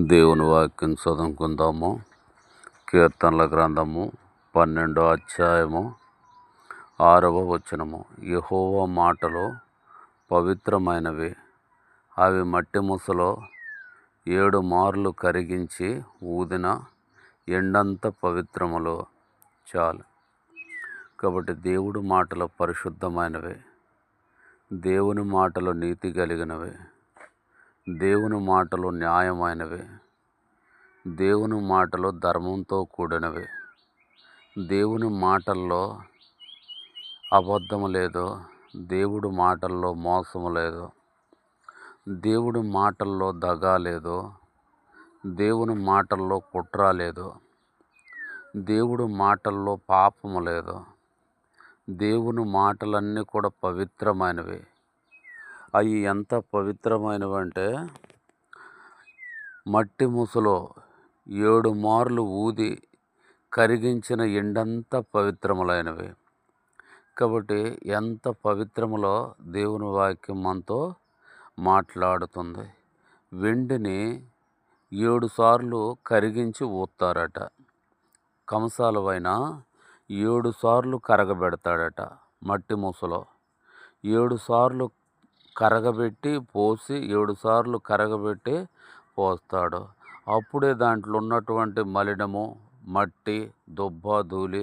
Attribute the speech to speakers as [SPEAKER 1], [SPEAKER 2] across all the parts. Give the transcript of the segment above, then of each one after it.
[SPEAKER 1] దేవుని వాక్యం చదువుకుందాము. కీర్తనల గ్రంథము 12వ అధ్యాయము 6వ వచనము. యెహోవా మాటలు పవిత్రమైనవి, అవి మట్టి ముసలో 7 మార్లు కరిగించి ఊదిన ఎండంత పవిత్రములు. చాలు. కాబట్టి దేవుడి మాటలు పరిశుద్ధమైనవి, దేవుని మాటలు నీతి కలిగినవి, దేవుని మాటలు న్యాయమైనవి, దేవుని మాటలు ధర్మంతో కూడినవి. దేవుని మాటల్లో అబద్ధము లేదు, దేవుడి మాటల్లో మోసము లేదు, దేవుడి మాటల్లో దగా లేదు, దేవుని మాటల్లో కుట్ర లేదు, దేవుడి మాటల్లో పాపము లేదు. దేవుని మాటలన్నీ కూడా పవిత్రమైనవి. అవి ఎంత పవిత్రమైనవి అంటే మట్టి ముసలో 7 మార్లు ఊది కరిగించిన ఎండంతా పవిత్రములైనవి. కాబట్టి ఎంత పవిత్రములో దేవుని వాక్యం మనతో మాట్లాడుతుంది. వెండిని 7 సార్లు కరిగించి ఊతారట. కంసాల పైన 7 సార్లు కరగబెడతాడట. మట్టి ముసలో 7 సార్లు కరగబెట్టి పోసి 7 సార్లు కరగబెట్టి పోస్తాడు. అప్పుడే దాంట్లో ఉన్నటువంటి మలినము, మట్టి, దుబ్బ, ధూళి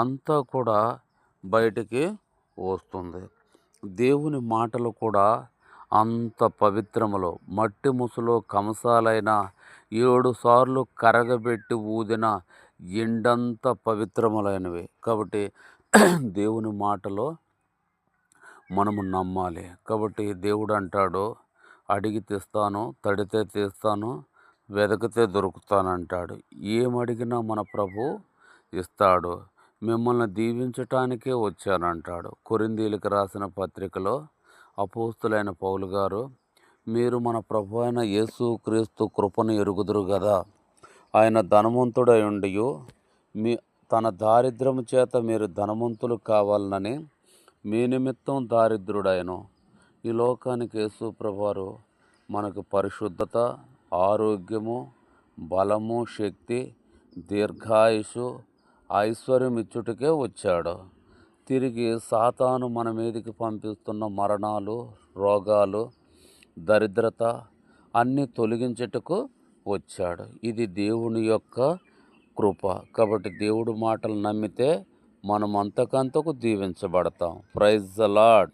[SPEAKER 1] అంతా కూడా బయటికి వస్తుంది. దేవుని మాటలు కూడా అంత పవిత్రములు. మట్టి ముసులో కంసాలైన 7 సార్లు కరగబెట్టి ఊదిన ఎండంత పవిత్రములైనవి. కాబట్టి దేవుని మాటలో మనము నమ్మాలి. కాబట్టి దేవుడు అంటాడు, అడిగి తెస్తాను, తడితే తీస్తాను, వెదకితే దొరుకుతానంటాడు. ఏమడిగినా మన ప్రభు ఇస్తాడు. మిమ్మల్ని దీవించటానికే వచ్చానంటాడు. కొరింథీయులకు రాసిన పత్రికలో అపోస్తులైన పౌలు గారు, మీరు మన ప్రభు అయిన యేసు క్రీస్తు కృపను ఎరుగుదురు కదా, ఆయన ధనవంతుడై ఉండియు తన దారిద్ర్యము చేత మీరు ధనవంతులు కావాలనని మీ నిమిత్తం దారిద్రుడైను. ఈ లోకానికి యేసు ప్రభువారు మనకు పరిశుద్ధత, ఆరోగ్యము, బలము, శక్తి, దీర్ఘాయుషు, ఐశ్వర్యం ఇచ్చుటకే వచ్చాడు. తిరిగి సాతాను మన మీదకి పంపిస్తున్న మరణాలు, రోగాలు, దరిద్రత అన్నీ తొలగించుటకు వచ్చాడు. ఇది దేవుని యొక్క కృప. కాబట్టి దేవుడి మాటలు నమ్మితే మనం అంతకంతకు దీవించబడతాం. Praise the lord.